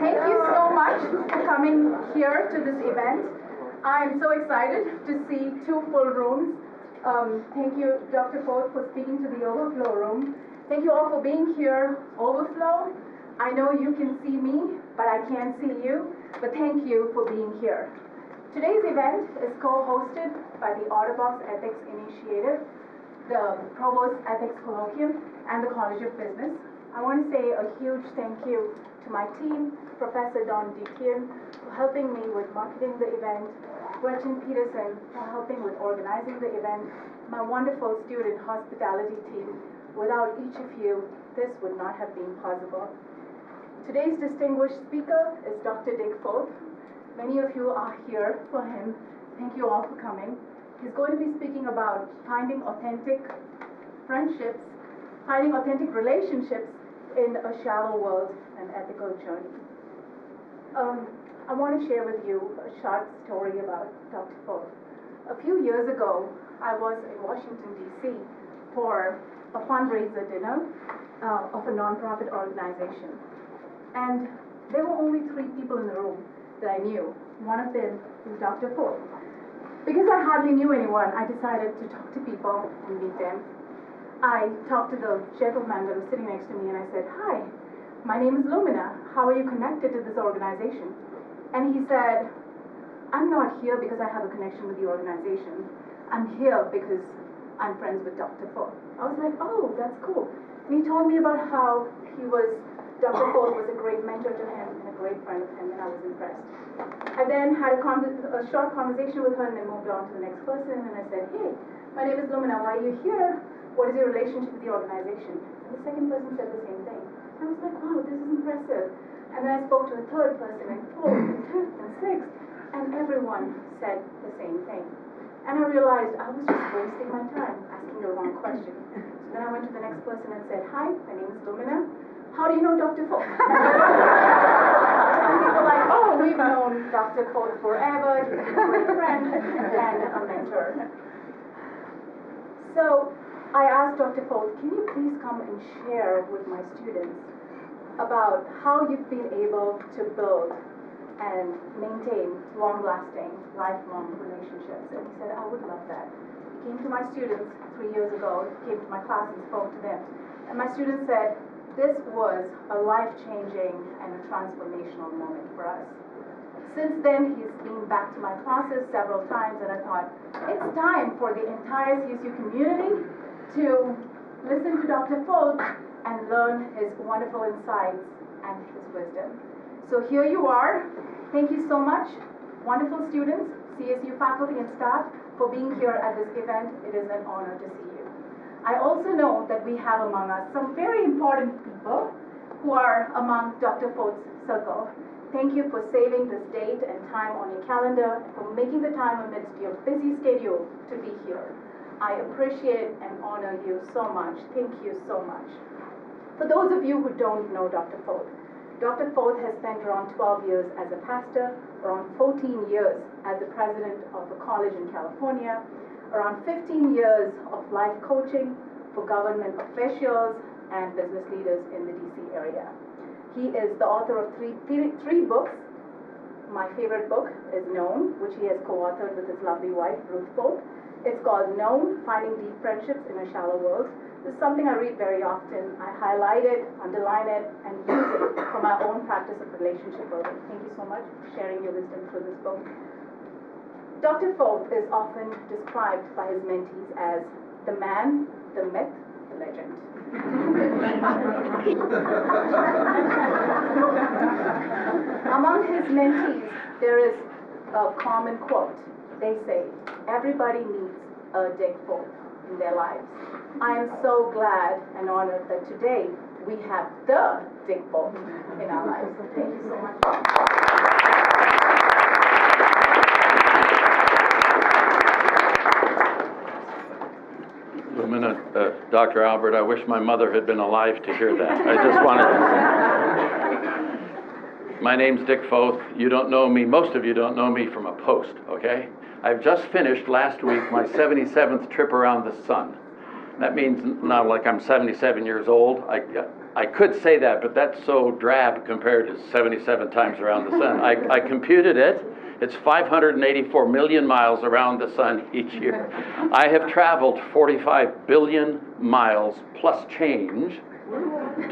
Thank you so much for coming here to this event. I'm so excited to see two full rooms. Thank you, Dr. Foth, for speaking to the overflow room. Thank you all for being here. Overflow, I know you can see me, but I can't see you. But thank you for being here. Today's event is co-hosted by the Otterbox Ethics Initiative, the Provost Ethics Colloquium, and the College of Business. I want to say a huge thank you to my team, Professor Don Dutien, for helping me with marketing the event, Gretchen Peterson for helping with organizing the event, my wonderful student hospitality team. Without each of you, this would not have been possible. Today's distinguished speaker is Dr. Dick Foth. Many of you are here for him. Thank you all for coming. He's going to be speaking about finding authentic friendships, finding authentic relationships in a shallow world and ethical journey. I want to share with you a short story about Dr. Foth. A few years ago, I was in Washington, D.C. for a fundraiser dinner of a nonprofit organization. And there were only 3 people in the room that I knew. One of them was Dr. Foth. Because I hardly knew anyone, I decided to talk to people and meet them. I talked to the gentleman that was sitting next to me and I said, "Hi, my name is Lumina. How are you connected to this organization?" And he said, "I'm not here because I have a connection with the organization. I'm here because I'm friends with Dr. Foth." I was like, "Oh, that's cool." And he told me about how Dr. Foth was a great mentor to him and a great friend of him, and I was impressed. I then had a short conversation with her and then moved on to the next person, and I said, "Hey, my name is Lumina. Why are you here? What is your relationship with the organization?" And the second person said the same thing. I was like, "Wow, this is impressive." And then I spoke to a third person, and fourth, and fifth, and sixth, and everyone said the same thing. And I realized I was just wasting my time asking the wrong question. So then I went to the next person and said, "Hi, my name is Lumina. How do you know Dr. Foth?" And people were like, "Oh, we've known Dr. Foth forever. He's a great friend and a mentor." So I asked Dr. Foth, "Can you please come and share with my students about how you've been able to build and maintain long-lasting, lifelong relationships?" And he said, "I would love that." He came to my students 3 years ago, he came to my class and spoke to them. And my students said, "This was a life-changing and a transformational moment for us." Since then, he's been back to my classes several times, and I thought, it's time for the entire CSU community to listen to Dr. Foth and learn his wonderful insights and his wisdom. So here you are. Thank you so much, wonderful students, CSU faculty and staff, for being here at this event. It is an honor to see you. I also know that we have among us some very important people who are among Dr. Foth's circle. Thank you for saving this date and time on your calendar, for making the time amidst your busy schedule to be here. I appreciate and honor you so much. Thank you so much. For those of you who don't know Dr. Foth, Dr. Foth has spent around 12 years as a pastor, around 14 years as the president of a college in California, around 15 years of life coaching for government officials and business leaders in the DC area. He is the author of three books. My favorite book is Known, which he has co-authored with his lovely wife, Ruth Foth. It's called Known, Finding Deep Friendships in a Shallow World. This is something I read very often. I highlight it, underline it, and use it for my own practice of relationship building. Thank you so much for sharing your wisdom through this book. Dr. Foth is often described by his mentees as the man, the myth, the legend. Among his mentees, there is a common quote. They say, everybody needs a Dick Foth in their lives. I am so glad and honored that today we have the Dick Foth in our lives. Thank you so much. Lumina, Dr. Albert, I wish my mother had been alive to hear that. I just wanted to... My name's Dick Foth. You don't know me, most of you don't know me from a post, okay? I've just finished last week my 77th trip around the sun. That means not like I'm 77 years old. I could say that, but that's so drab compared to 77 times around the sun. I computed it. It's 584 million miles around the sun each year. I have traveled 45 billion miles plus change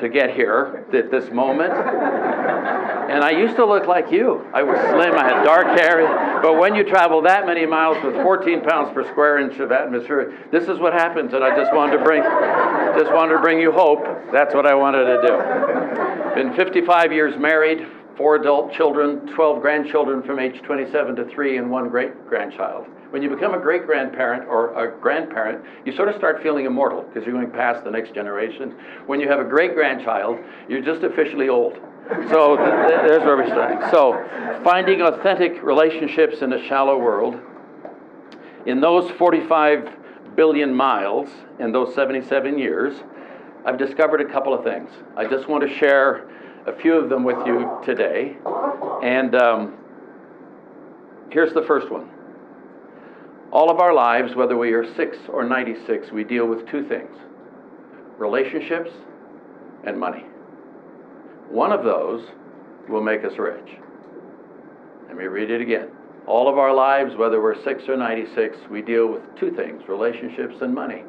to get here at this moment. And I used to look like you. I was slim, I had dark hair. But when you travel that many miles with 14 pounds per square inch of atmosphere, this is what happens. And I just wanted to bring you hope. That's what I wanted to do. Been 55 years married, 4 adult children, 12 grandchildren from age 27 to 3, and 1 great-grandchild. When you become a great-grandparent or a grandparent, you sort of start feeling immortal because you're going past the next generation. When you have a great-grandchild, you're just officially old. So there's where we're starting. So finding authentic relationships in a shallow world. In those 45 billion miles, in those 77 years, I've discovered a couple of things. I just want to share a few of them with you today. And here's the first one. All of our lives, whether we are 6 or 96, we deal with 2 things: relationships and money. One of those will make us rich. Let me read it again. All of our lives, whether we're 6 or 96, we deal with 2 things: relationships and money.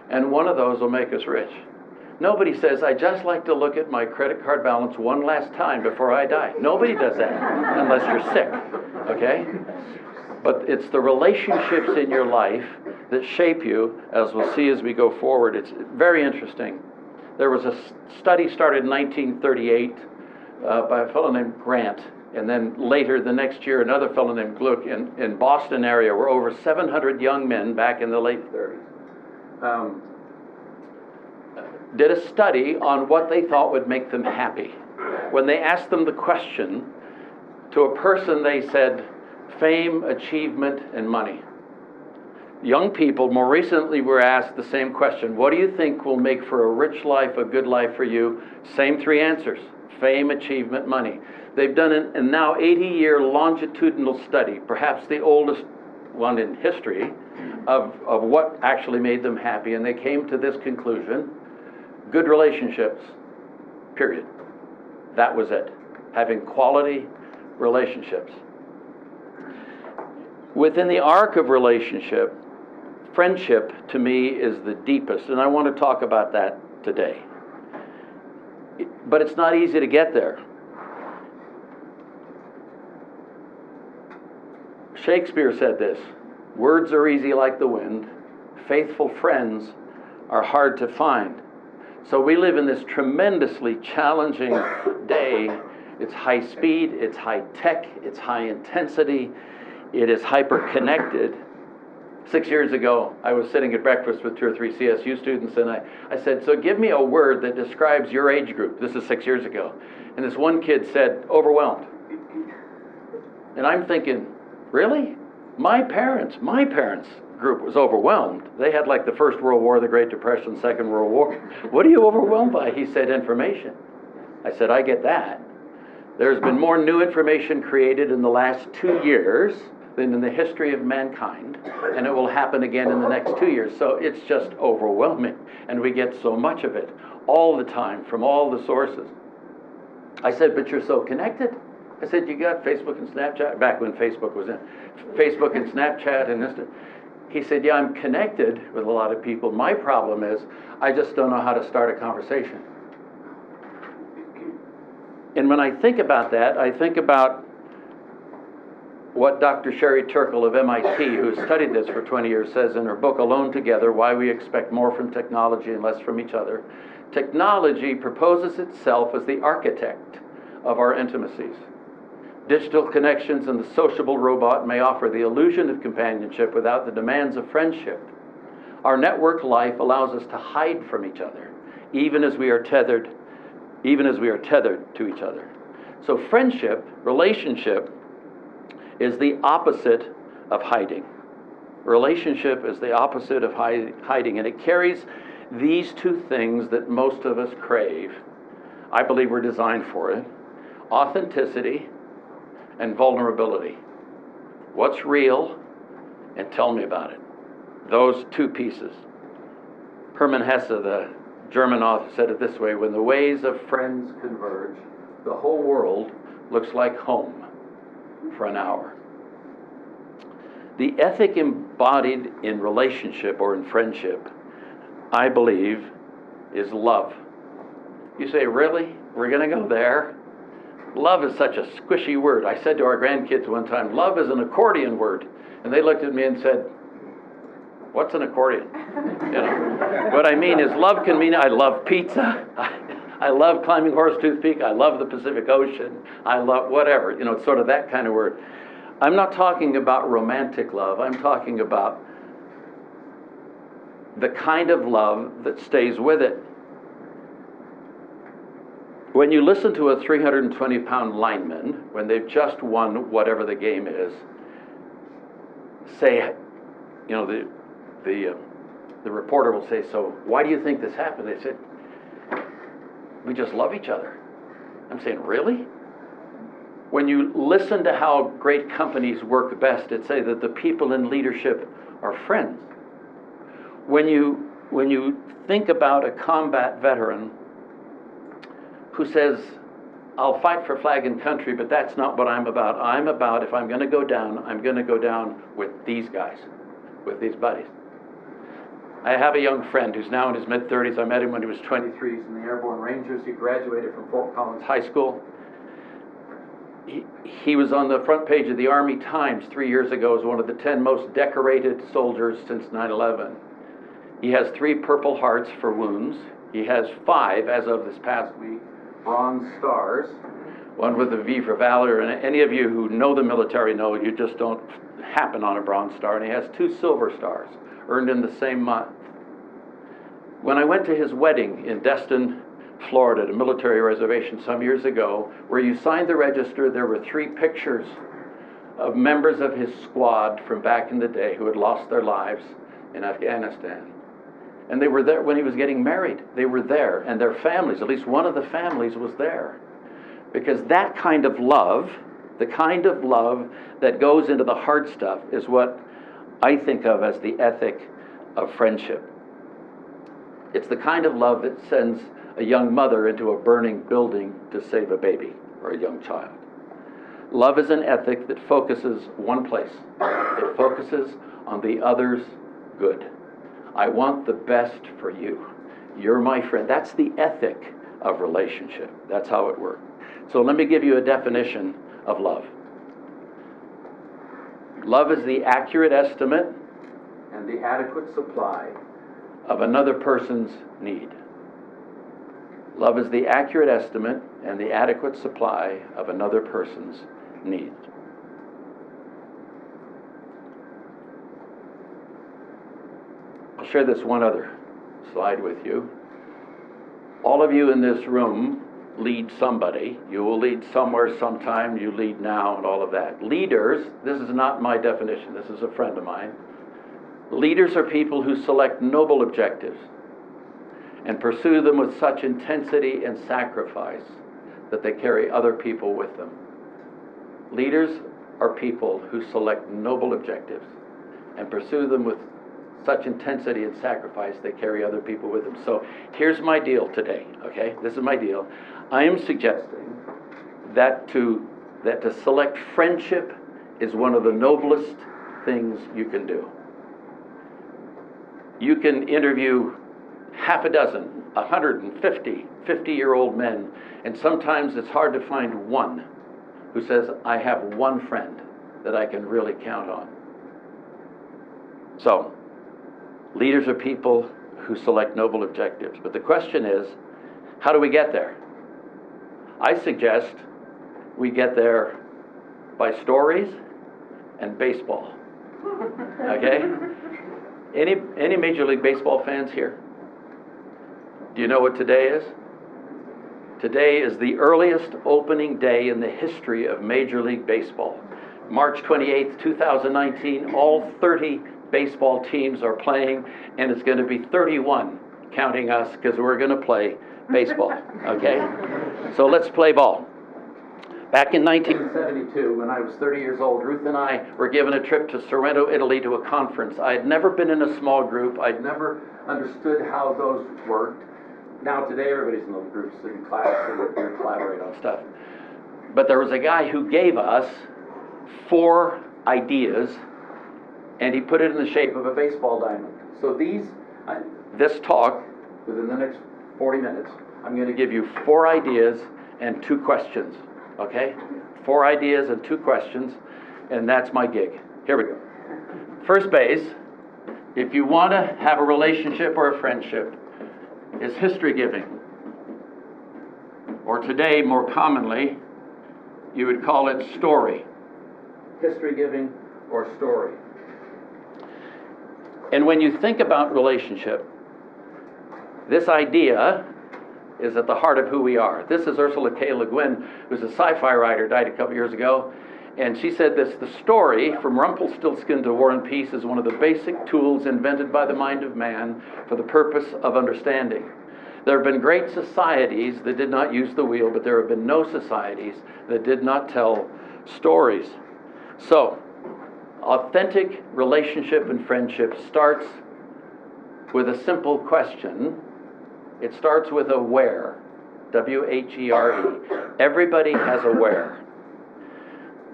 And one of those will make us rich. Nobody says, I just like to look at my credit card balance one last time before I die. Nobody does that unless you're sick, okay? But it's the relationships in your life that shape you, as we'll see as we go forward. It's very interesting. There was a study started in 1938 by a fellow named Grant, and then later the next year another fellow named Gluck in Boston area, where over 700 young men back in the late 30s did a study on what they thought would make them happy. When they asked them the question, to a person they said, fame, achievement, and money. Young people more recently were asked the same question. What do you think will make for a rich life, a good life for you? Same 3 answers: fame, achievement, money. They've done a now 80-year longitudinal study, perhaps the oldest one in history, of what actually made them happy, and they came to this conclusion: good relationships, period. That was it. Having quality relationships. Within the arc of relationship, friendship to me is the deepest, and I want to talk about that today. But it's not easy to get there. Shakespeare said this: words are easy like the wind, faithful friends are hard to find. So we live in this tremendously challenging day. It's high speed, it's high tech, it's high intensity, it is hyper-connected. 6 years ago, I was sitting at breakfast with 2 or 3 CSU students, and I said, so give me a word that describes your age group. This is 6 years ago. And this one kid said, overwhelmed. And I'm thinking, really? My parents group was overwhelmed. They had like the First World War, the Great Depression, Second World War. What are you overwhelmed by? He said, information. I said, I get that. There's been more new information created in the last 2 years than in the history of mankind, and it will happen again in the next 2 years. So it's just overwhelming, and we get so much of it all the time from all the sources. I said, but you're so connected. I said, you got Facebook and Snapchat, back when Facebook was in, Facebook and Snapchat and Insta. He said, yeah, I'm connected with a lot of people. My problem is I just don't know how to start a conversation. And when I think about that, I think about what Dr. Sherry Turkle of MIT, who studied this for 20 years, says in her book, Alone Together, Why We Expect More from Technology and Less from Each Other. Technology proposes itself as the architect of our intimacies. Digital connections and the sociable robot may offer the illusion of companionship without the demands of friendship. Our network life allows us to hide from each other, even as we are tethered to each other. So friendship, relationship, is the opposite of hiding. Relationship is the opposite of hiding, and it carries these 2 things that most of us crave. I believe we're designed for it: authenticity and vulnerability. What's real, and tell me about it. Those 2 pieces. Hermann Hesse, the German author said it this way: when the ways of friends converge, the whole world looks like home for an hour. The ethic embodied in relationship or in friendship, I believe, is love. You say, really? We're going to go there? Love is such a squishy word. I said to our grandkids one time, love is an accordion word. And they looked at me and said, what's an accordion? You know, what I mean is love can mean I love pizza, I love climbing Horsetooth Peak, I love the Pacific Ocean, I love whatever. You know, it's sort of that kind of word. I'm not talking about romantic love. I'm talking about the kind of love that stays with it. When you listen to a 320-pound lineman, when they've just won whatever the game is, say, you know, the reporter will say, so why do you think this happened? They said, we just love each other. I'm saying, really? When you listen to how great companies work best, it say that the people in leadership are friends. When you think about a combat veteran who says, I'll fight for flag and country, but that's not what I'm about. I'm about, if I'm going to go down, I'm going to go down with these guys, with these buddies. I have a young friend who's now in his mid-30s. I met him when he was 23. He's in the Airborne Rangers. He graduated from Fort Collins High School. He was on the front page of the Army Times 3 years ago as one of the 10 most decorated soldiers since 9/11. He has 3 Purple Hearts for wounds. He has 5, as of this past week, Bronze Stars, one with a V for Valor. And any of you who know the military know you just don't happen on a Bronze Star. And he has 2 Silver Stars, earned in the same month. When I went to his wedding in Destin, Florida, at a military reservation some years ago, where you signed the register, there were 3 pictures of members of his squad from back in the day who had lost their lives in Afghanistan. And they were there when he was getting married. They were there, and their families, at least one of the families, was there. Because that kind of love, the kind of love that goes into the hard stuff, is what I think of as the ethic of friendship. It's the kind of love that sends a young mother into a burning building to save a baby or a young child. Love is an ethic that focuses one place. It focuses on the other's good. I want the best for you. You're my friend. That's the ethic of relationship. That's how it works. So let me give you a definition of love. Love is the accurate estimate and the adequate supply of another person's need. Love is the accurate estimate and the adequate supply of another person's need. I'll share this one other slide with you. All of you in this room lead somebody. You will lead somewhere, sometime. You lead now and all of that. Leaders, this is not my definition. This is a friend of mine. Leaders are people who select noble objectives and pursue them with such intensity and sacrifice that they carry other people with them. Leaders are people who select noble objectives and pursue them with such intensity and sacrifice they carry other people with them. So here's my deal today, okay? This is my deal. I am suggesting that to select friendship is one of the noblest things you can do. You can interview half a dozen, 150, 50-year-old men, and sometimes it's hard to find one who says, I have one friend that I can really count on. So, leaders are people who select noble objectives. But the question is, how do we get there? I suggest we get there by stories and baseball. Okay? Any Major League Baseball fans here? Do you know what today is? Today is the earliest opening day in the history of Major League Baseball. March 28th, 2019, all 30 baseball teams are playing, and it's going to be 31, counting us, because we're going to play baseball, okay? So let's play ball. Back in 1972, when I was 30 years old, Ruth and I were given a trip to Sorrento, Italy to a conference. I had never been in a small group. I'd never understood how those worked. Now today everybody's in little groups in class and we collaborate on stuff. But there was a guy who gave us 4 ideas, and he put it in the shape of a baseball diamond. So this talk, within the next 40 minutes, I'm going to give you 4 ideas and 2 questions, okay? 4 ideas and 2 questions, and that's my gig. Here we go. First base, if you want to have a relationship or a friendship, is history giving. Or today, more commonly, you would call it story. History giving or story. And when you think about relationship, this idea is at the heart of who we are. This is Ursula K. Le Guin, who's a sci-fi writer, died a couple years ago. And she said this: the story, from Rumpelstiltskin to War and Peace, is one of the basic tools invented by the mind of man for the purpose of understanding. There have been great societies that did not use the wheel, but there have been no societies that did not tell stories. So, authentic relationship and friendship starts with a simple question. It starts with a where, W-H-E-R-E. Everybody has a where.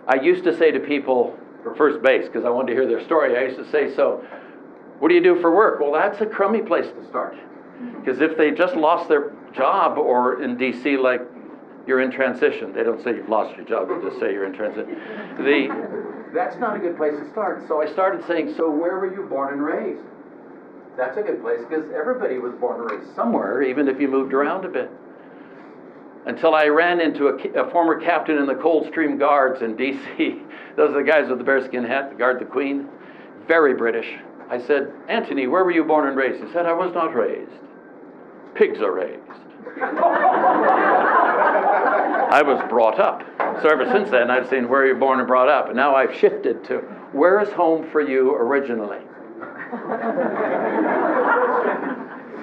I used to say to people for first base, because I wanted to hear their story, I used to say, so, what do you do for work? Well, that's a crummy place to start. Because if they just lost their job, or in D.C., like, you're in transition. They don't say you've lost your job, they just say you're in transition. That's not a good place to start. So I started saying, so where were you born and raised? That's a good place, because everybody was born and raised somewhere, even if you moved around a bit. Until I ran into a former captain in the Coldstream Guards in D.C. Those are the guys with the bearskin hat that guard the Queen. Very British. I said, Anthony, where were you born and raised? He said, I was not raised. Pigs are raised. I was brought up. So ever since then, I've seen where you're born and brought up. And now I've shifted to where is home for you originally?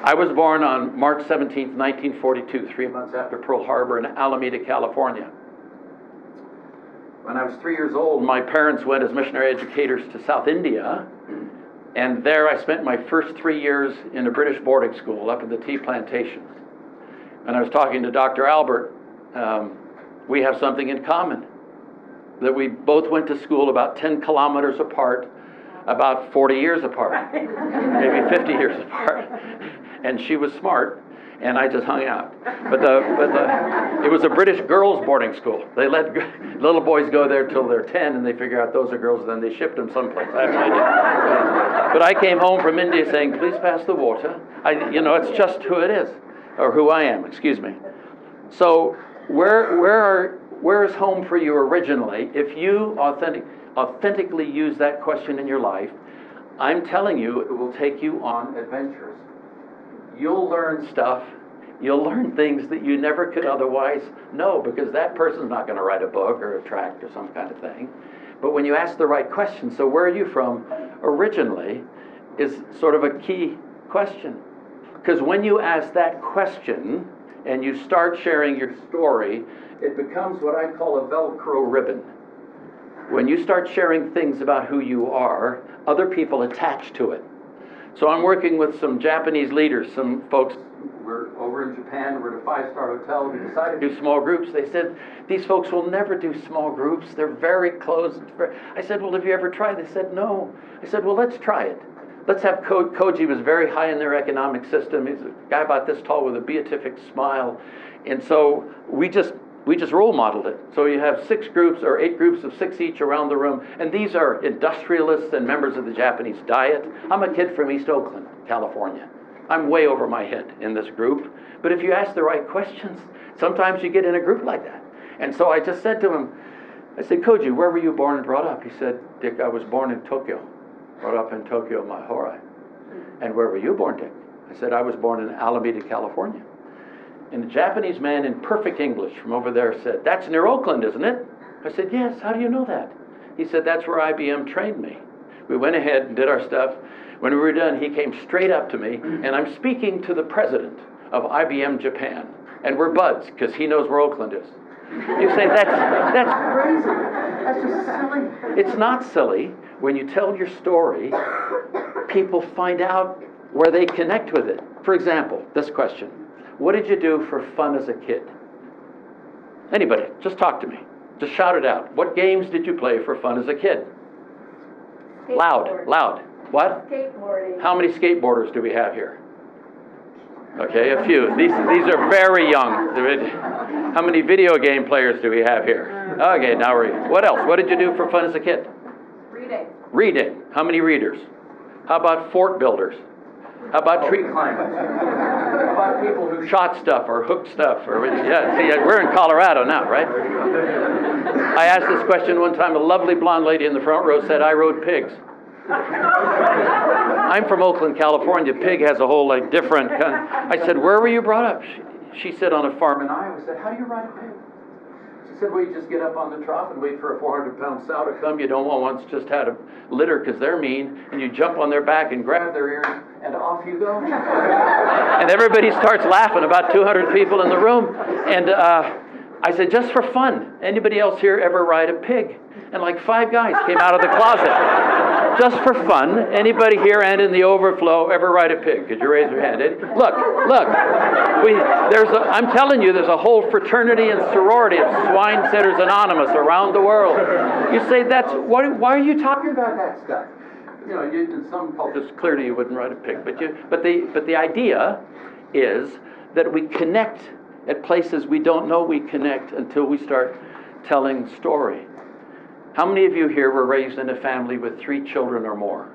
I was born on March 17th, 1942, 3 months after Pearl Harbor in Alameda, California. When I was 3 years old, my parents went as missionary educators to South India, and there I spent my first 3 years in a British boarding school up in the tea plantations. And I was talking to Dr. Albert. We have something in common, that we both went to school about 10 kilometers apart, about 40 years apart, maybe 50 years apart. And she was smart, and I just hung out. But it was a British girls' boarding school. They let little boys go there till they're 10, and they figure out those are girls, and then they shipped them someplace. I have no idea. But I came home from India saying, please pass the water. It's just who it is, or who I am, excuse me. So where is home for you originally? If you authentically use that question in your life, I'm telling you, it will take you on adventures. You'll learn stuff. You'll learn things that you never could otherwise know, because that person's not going to write a book or a tract or some kind of thing. But when you ask the right question, so where are you from originally, is sort of a key question. Because when you ask that question and you start sharing your story, it becomes what I call a Velcro ribbon. When you start sharing things about who you are, other people attach to it. So I'm working with some Japanese leaders, some folks. We're over in Japan, we're at a 5-star hotel. We decided to do small groups. They said, these folks will never do small groups. They're very close. I said, well, have you ever tried? They said, no. I said, well, let's try it. Let's have Koji was very high in their economic system. He's a guy about this tall with a beatific smile. And so we just role modeled it. So you have 6 groups or 8 groups of 6 each around the room. And these are industrialists and members of the Japanese Diet. I'm a kid from East Oakland, California. I'm way over my head in this group. But if you ask the right questions, sometimes you get in a group like that. And so I just said to him, I said, Koji, where were you born and brought up? He said, Dick, I was born in Tokyo. Brought up in Tokyo, Mahorai. And where were you born, Dick? I said, I was born in Alameda, California. And the Japanese man in perfect English from over there said, that's near Oakland, isn't it? I said, yes, how do you know that? He said, that's where IBM trained me. We went ahead and did our stuff. When we were done, he came straight up to me, and I'm speaking to the president of IBM Japan. And we're buds, because he knows where Oakland is. You say, that's crazy. That's just silly. It's not silly. When you tell your story, people find out where they connect with it. For example, this question. What did you do for fun as a kid? Anybody, just talk to me. Just shout it out. What games did you play for fun as a kid? Loud, loud. What? Skateboarding. How many skateboarders do we have here? Okay, a few. These are very young. How many video game players do we have here? Okay, now what else? What did you do for fun as a kid? Reading. Reading. How many readers? How about fort builders? How about tree climbers? How about people who shot stuff or hooked stuff? Yeah, see, we're in Colorado now, right? I asked this question one time. A lovely blonde lady in the front row said, I rode pigs. I'm from Oakland, California. Pig has a whole different kind. I said, where were you brought up? She said, on a farm in Iowa. I said, how do you ride a pig? She said, well, you just get up on the trough and wait for a 400-pound sow to come. You don't want one's just had a litter because they're mean. And you jump on their back and grab their ears, and off you go. And everybody starts laughing, about 200 people in the room. And I said, just for fun. Anybody else here ever ride a pig? And like 5 guys came out of the closet. Just for fun. Anybody here and in the overflow ever ride a pig? Could you raise your hand? Look. I'm telling you, there's a whole fraternity and sorority of Swine Sitters Anonymous around the world. You say, why are you talking about that stuff? You know, in some cultures, clearly you wouldn't ride a pig. But the idea is that we connect at places we don't know we connect until we start telling story. How many of you here were raised in a family with 3 children or more?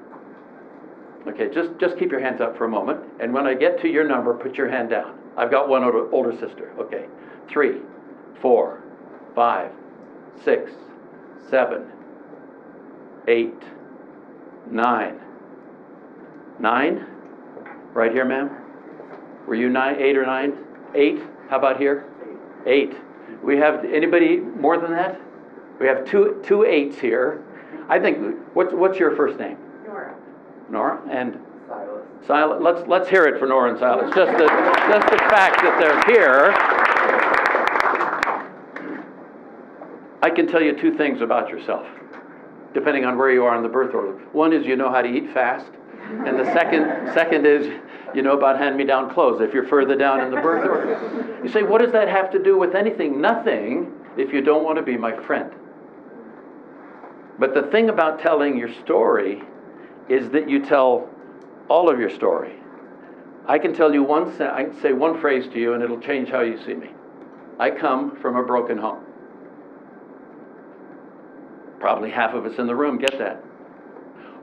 Okay, just keep your hands up for a moment. And when I get to your number, put your hand down. I've got one older sister. Okay, 3, 4, 5, 6, 7, 8, 9. 9? Right here, ma'am? Were you 9, 8 or 9? 8? How about here? 8. We have anybody more than that? We have two 8s here. I think. What's your first name? Nora. Nora and Silas. Silas. Let's hear it for Nora and Silas. Just the fact that they're here. I can tell you 2 things about yourself, depending on where you are in the birth order. One is you know how to eat fast, and the second is you know about hand-me-down clothes if you're further down in the birth order. You say, what does that have to do with anything? Nothing if you don't want to be my friend. But the thing about telling your story is that you tell all of your story. I can tell you I can say one phrase to you and it'll change how you see me. I come from a broken home. Probably half of us in the room get that.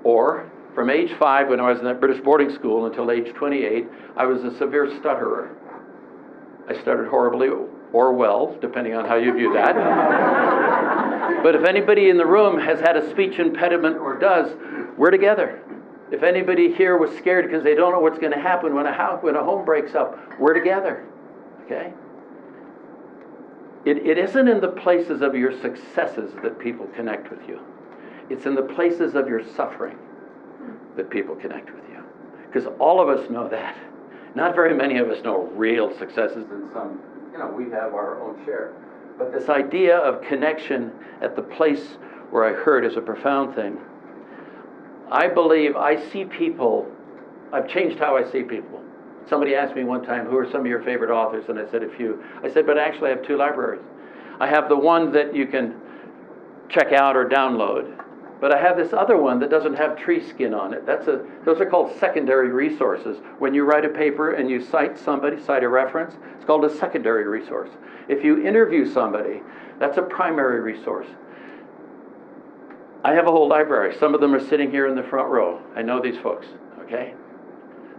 Or from age 5, when I was in that British boarding school, until age 28, I was a severe stutterer. I stuttered horribly or well, depending on how you view that. But if anybody in the room has had a speech impediment or does, we're together. If anybody here was scared because they don't know what's going to happen when a home breaks up, we're together. Okay? It isn't in the places of your successes that people connect with you. It's in the places of your suffering that people connect with you. Because all of us know that. Not very many of us know real successes, and some, we have our own share. But this idea of connection at the place where I heard is a profound thing. I believe I see people, I've changed how I see people. Somebody asked me one time, who are some of your favorite authors? And I said a few. I said, but actually I have 2 libraries. I have the one that you can check out or download. But I have this other one that doesn't have tree skin on it. Those are called secondary resources. When you write a paper and you cite a reference, it's called a secondary resource. If you interview somebody, that's a primary resource. I have a whole library. Some of them are sitting here in the front row. I know these folks, okay?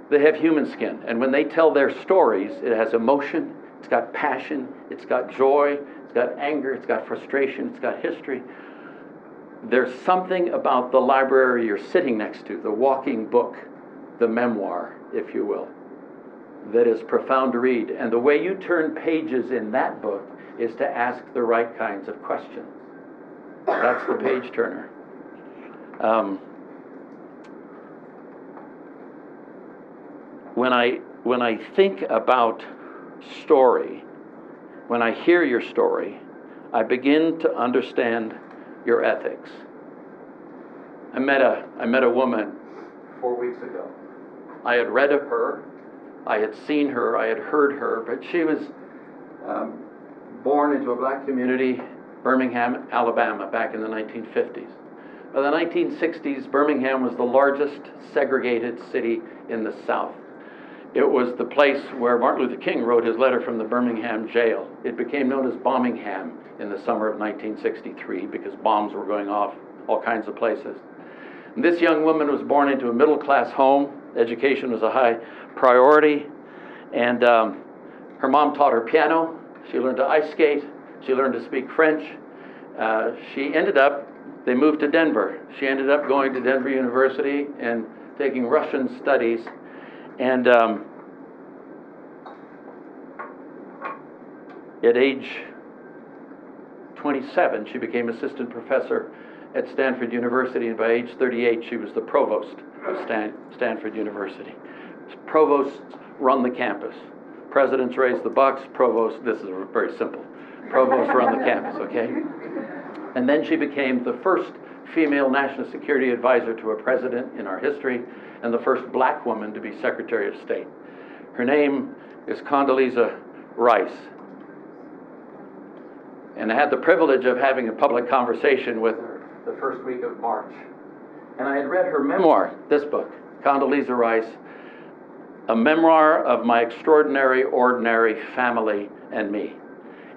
They have human skin. And when they tell their stories, it has emotion, it's got passion, it's got joy, it's got anger, it's got frustration, it's got history. There's something about the library you're sitting next to, the walking book, the memoir, if you will, that is profound to read. And the way you turn pages in that book is to ask the right kinds of questions. That's the page turner. When I think about story, when I hear your story, I begin to understand your ethics. I met a woman 4 weeks ago. I had read of her I had seen her, I had heard her, but she was born into a black community, Birmingham, Alabama, back in the 1950s. By the 1960s, Birmingham was the largest segregated city in the South. It was the place where Martin Luther King wrote his letter from the Birmingham jail. It became known as Bombingham in the summer of 1963 because bombs were going off all kinds of places. And this young woman was born into a middle-class home. Education was a high priority. And her mom taught her piano. She learned to ice skate. She learned to speak French. They moved to Denver. She ended up going to Denver University and taking Russian studies. And at age 27, she became assistant professor at Stanford University, and by age 38, she was the provost of Stanford University. Provosts run the campus. Presidents raise the bucks, provosts, this is very simple. Provosts run the campus, okay? And then she became the first female national security advisor to a president in our history, and the first black woman to be Secretary of State. Her name is Condoleezza Rice. And I had the privilege of having a public conversation with her the first week of March. And I had read her memoir, this book, Condoleezza Rice, a memoir of my extraordinary, ordinary family and me.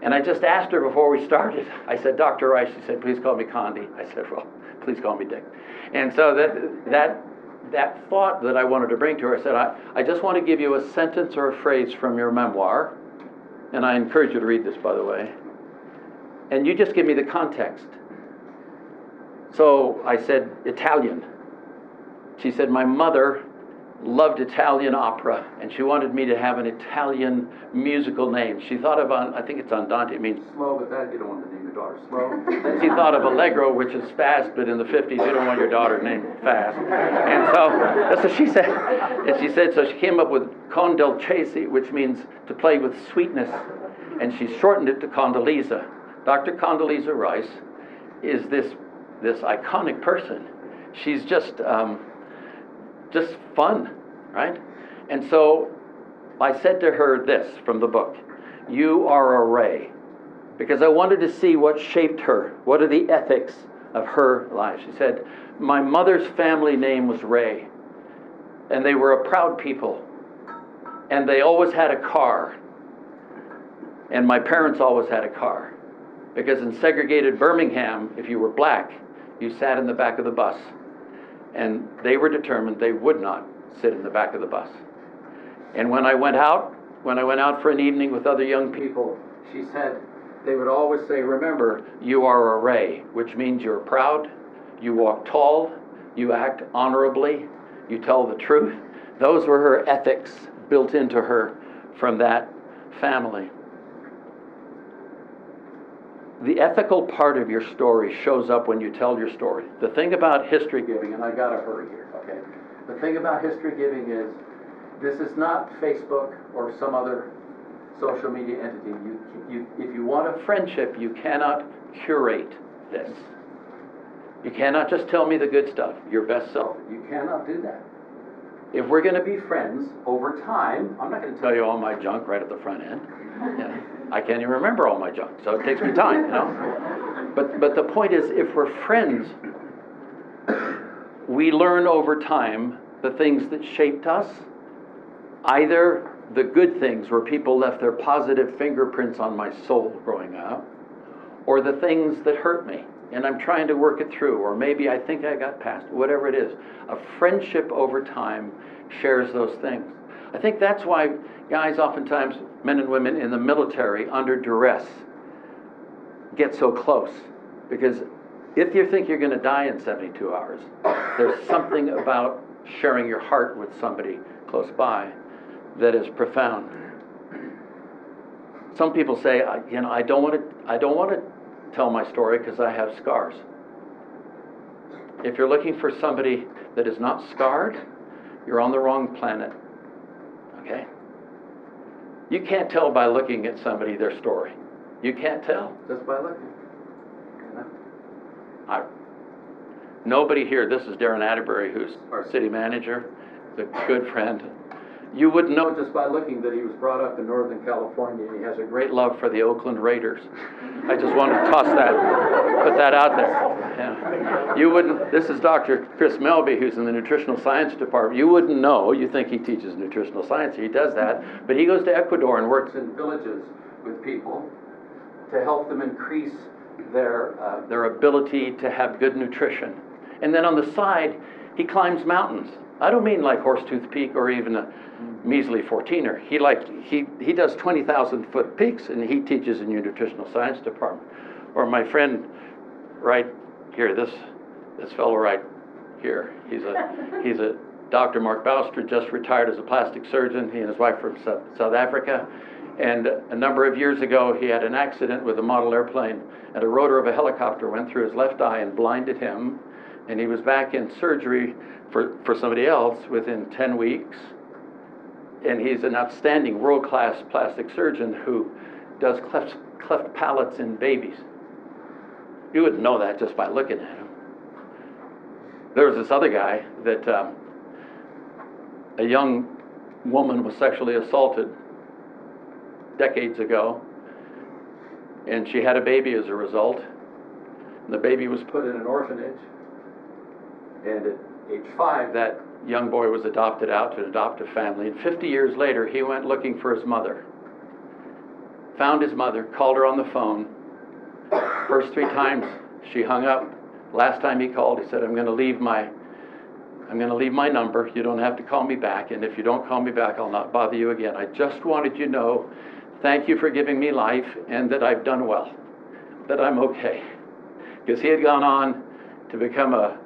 And I just asked her before we started, I said, Dr. Rice, she said, please call me Condi. I said, well, please call me Dick. And so that thought that I wanted to bring to her, I said, I just want to give you a sentence or a phrase from your memoir, and I encourage you to read this, by the way, and you just give me the context. So I said, Italian. She said, my mother loved Italian opera, and she wanted me to have an Italian musical name. She thought of, I think it's Andante, it means slow, but that you don't want to name your daughter slow. Then she thought of Allegro, which is fast, but in the 50s you don't want your daughter named fast. And so that's what she said. And she said, so she came up with Con Dolcezza, which means to play with sweetness, and she shortened it to Condoleezza. Dr. Condoleezza Rice is this iconic person. She's just fun, right? And so I said to her this from the book, you are a ray, because I wanted to see what shaped her. What are the ethics of her life? She said, my mother's family name was Ray, and they were a proud people, and they always had a car, and my parents always had a car, because in segregated Birmingham, if you were black, you sat in the back of the bus. And they were determined they would not sit in the back of the bus. And when I went out for an evening with other young people, she said, they would always say, remember, you are a ray, which means you're proud, you walk tall, you act honorably, you tell the truth. Those were her ethics built into her from that family. The ethical part of your story shows up when you tell your story. The thing about history giving, and I gotta hurry here, okay? The thing about history giving is, this is not Facebook or some other social media entity. If you want a friendship, you cannot curate this. You cannot just tell me the good stuff, your best self. You cannot do that. If we're gonna be friends over time, I'm not gonna tell you all my junk right at the front end. Yeah. I can't even remember all my junk, so it takes me time, you know? But the point is, if we're friends, we learn over time the things that shaped us, either the good things where people left their positive fingerprints on my soul growing up, or the things that hurt me, and I'm trying to work it through, or maybe I think I got past it, whatever it is. A friendship over time shares those things. I think that's why guys oftentimes, men and women in the military under duress, get so close. Because if you think you're going to die in 72 hours, there's something about sharing your heart with somebody close by that is profound. Some people say, you know, I don't want to tell my story because I have scars. If you're looking for somebody that is not scarred, you're on the wrong planet. Okay? You can't tell by looking at somebody their story. You can't tell just by looking. Nobody here, this is Darren Atterbury, who's our city manager, the good friend. You wouldn't know just by looking that he was brought up in Northern California, and he has a great love for the Oakland Raiders. I just want to put that out there. Yeah. You wouldn't, this is Dr. Chris Melby, who's in the nutritional science department. You wouldn't know, you think he teaches nutritional science, he does that, but he goes to Ecuador and works in villages with people to help them increase their ability to have good nutrition. And then on the side, he climbs mountains. I don't mean like Horsetooth Peak or even a measly 14er. He does 20,000 foot peaks, and he teaches in your nutritional science department. Or my friend right here, this fellow right here, he's a Dr. Mark Bouster, just retired as a plastic surgeon. He and his wife from South Africa. And a number of years ago, he had an accident with a model airplane, and a rotor of a helicopter went through his left eye and blinded him. And he was back in surgery for somebody else within 10 weeks. And he's an outstanding world-class plastic surgeon who does cleft palates in babies. You wouldn't know that just by looking at him. There was this other guy that a young woman was sexually assaulted decades ago, and she had a baby as a result. And the baby was put in an orphanage, and at age 5, that young boy was adopted out to an adoptive family, and 50 years later, he went looking for his mother. Found his mother, called her on the phone. First 3 times, she hung up. Last time he called, he said, I'm going to leave my number. You don't have to call me back, and if you don't call me back, I'll not bother you again. I just wanted you to know, thank you for giving me life, and that I've done well, that I'm okay. Because he had gone on to become a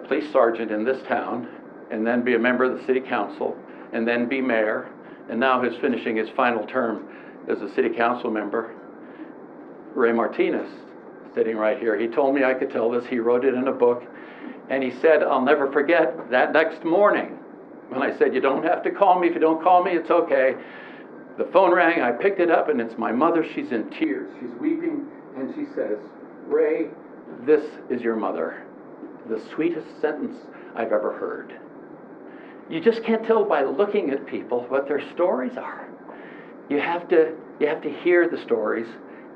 police sergeant in this town, and then be a member of the city council, and then be mayor, and now he's finishing his final term as a city council member. Ray Martinez, sitting right here, he told me I could tell this. He wrote it in a book, and he said, I'll never forget that next morning when I said, you don't have to call me. If you don't call me, it's okay. The phone rang, I picked it up, and it's my mother. She's in tears. She's weeping, and she says, Ray, this is your mother. The sweetest sentence I've ever heard. You just can't tell by looking at people what their stories are. You have to hear the stories,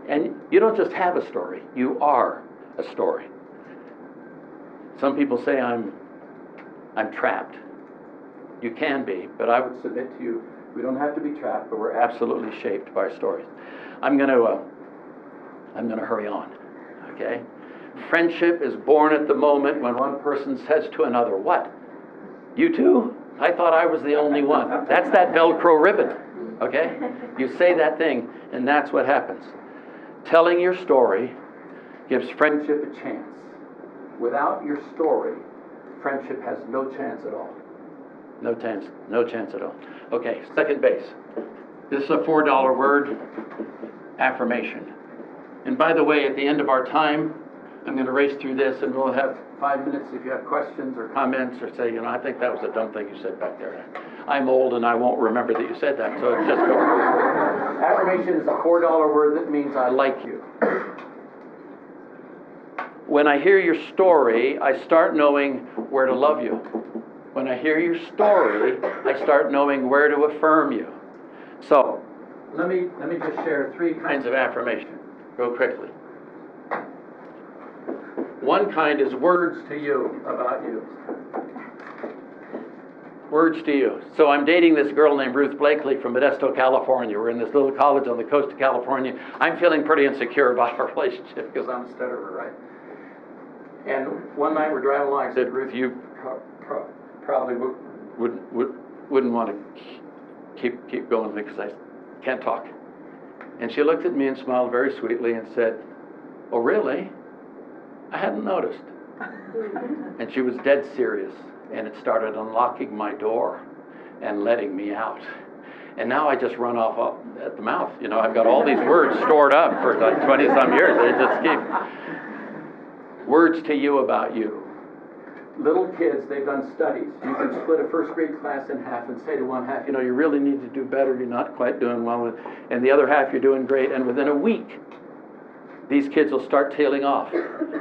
and you don't just have a story, you are a story. Some people say I'm trapped. You can be, but I would submit to you, we don't have to be trapped, but we're absolutely shaped by our stories. I'm going to hurry on, okay? Friendship is born at the moment when one person says to another, what? You too? I thought I was the only one. That's that Velcro ribbon, okay? You say that thing, and that's what happens. Telling your story gives friendship a chance. Without your story, friendship has no chance at all. No chance at all. Okay, second base. This is a $4 word, affirmation. And by the way, at the end of our time, I'm going to race through this, and we'll have 5 minutes if you have questions or comments, or say, I think that was a dumb thing you said back there. I'm old and I won't remember that you said that, so just go. Affirmation is a $4 word that means I like you. When I hear your story, I start knowing where to love you. When I hear your story, I start knowing where to affirm you. So, let me just share 3 kinds of affirmation, real quickly. One kind is words to you, about you. Words to you. So I'm dating this girl named Ruth Blakely from Modesto, California. We're in this little college on the coast of California. I'm feeling pretty insecure about our relationship because I'm a stutterer, right? And one night we're driving along, I said, Ruth, you probably wouldn't want to keep going because I can't talk. And she looked at me and smiled very sweetly and said, oh, really? I hadn't noticed. And she was dead serious, and it started unlocking my door and letting me out. And now I just run off at the mouth. I've got all these words stored up for like 20-some years. They just keep. Words to you about you. Little kids, they've done studies. You can split a first grade class in half and say to one half, you really need to do better. You're not quite doing well. And the other half, you're doing great. And within a week, these kids will start tailing off.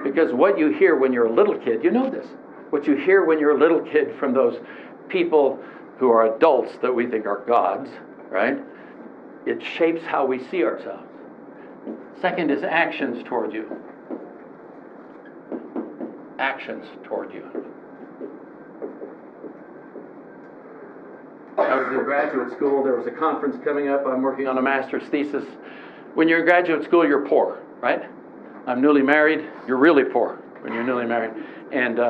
Because what you hear when you're a little kid, you know this, what you hear when you're a little kid from those people who are adults that we think are gods, right? It shapes how we see ourselves. Second is actions toward you. Actions toward you. I was in graduate school. There was a conference coming up. I'm working on a master's thesis. When you're in graduate school, you're poor, right? I'm newly married. You're really poor when you're newly married. And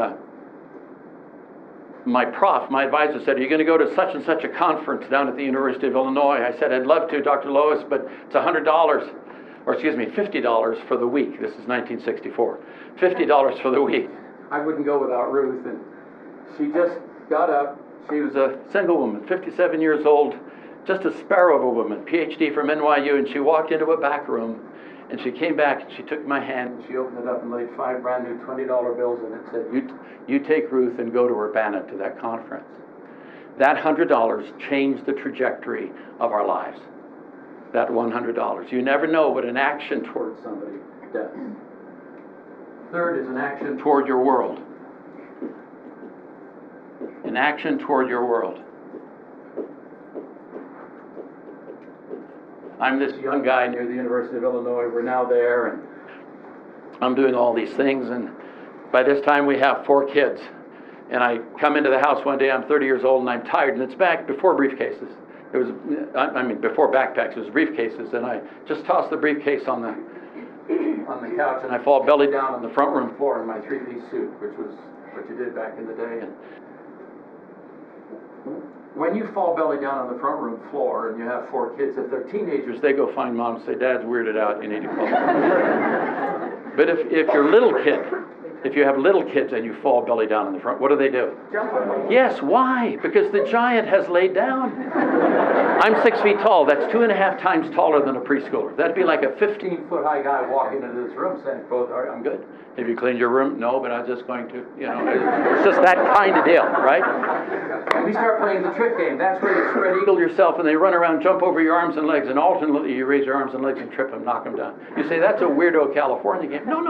my advisor said, are you going to go to such and such a conference down at the University of Illinois? I said, I'd love to, Dr. Lois, but it's $100, or excuse me, $50 for the week. This is 1964. $50 for the week. I wouldn't go without Ruth. And she just got up. She was a single woman, 57 years old, just a sparrow of a woman, PhD from NYU, and she walked into a back room, and she came back, and she took my hand, and she opened it up and laid 5 brand new $20 bills in it, and said, you take Ruth and go to Urbana to that conference. That $100 changed the trajectory of our lives. That $100. You never know what an action toward somebody does. Third is an action toward your world. An action toward your world. I'm this young guy near the University of Illinois. We're now there, and I'm doing all these things, and by this time we have 4 kids. And I come into the house one day, I'm 30 years old, and I'm tired, and it's back before briefcases. It was, before backpacks, it was briefcases, and I just tossed the briefcase on the couch, and I fall belly down on the front room floor in my 3-piece suit, which was what you did back in the day. And when you fall belly down on the front room floor and you have 4 kids, if they're teenagers, they go find mom and say, Dad's weirded out, you need to call mom. But if you're a little kid, if you have little kids and you fall belly down on the front, what do? Yes, why? Because the giant has laid down. I'm 6 feet tall. That's 2.5 times taller than a preschooler. That'd be like a 15-foot high guy walking into this room saying, Foth, I'm good. Have you cleaned your room? No, but I was just going to, it's just that kind of deal, right? And we start playing the trick game. That's where you spread eagle yourself and they run around, jump over your arms and legs, and alternately you raise your arms and legs and trip them, knock them down. You say, that's a weirdo California game. No.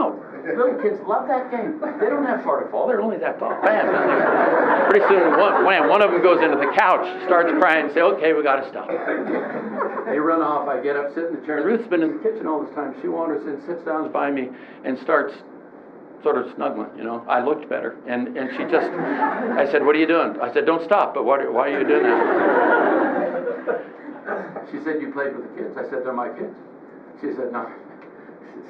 Little kids love that game. They don't have far to fall. They're only that tall. Bam. Pretty soon, one of them goes into the couch, starts crying, and say, okay, we got to stop. They run off. I get up, sit in the chair. Ruth's been in the kitchen all this time. She wanders in, sits down by me, and starts sort of snuggling, I looked better. And she just, I said, what are you doing? I said, don't stop, but why are you doing that? She said, you played with the kids. I said, they're my kids. She said, no.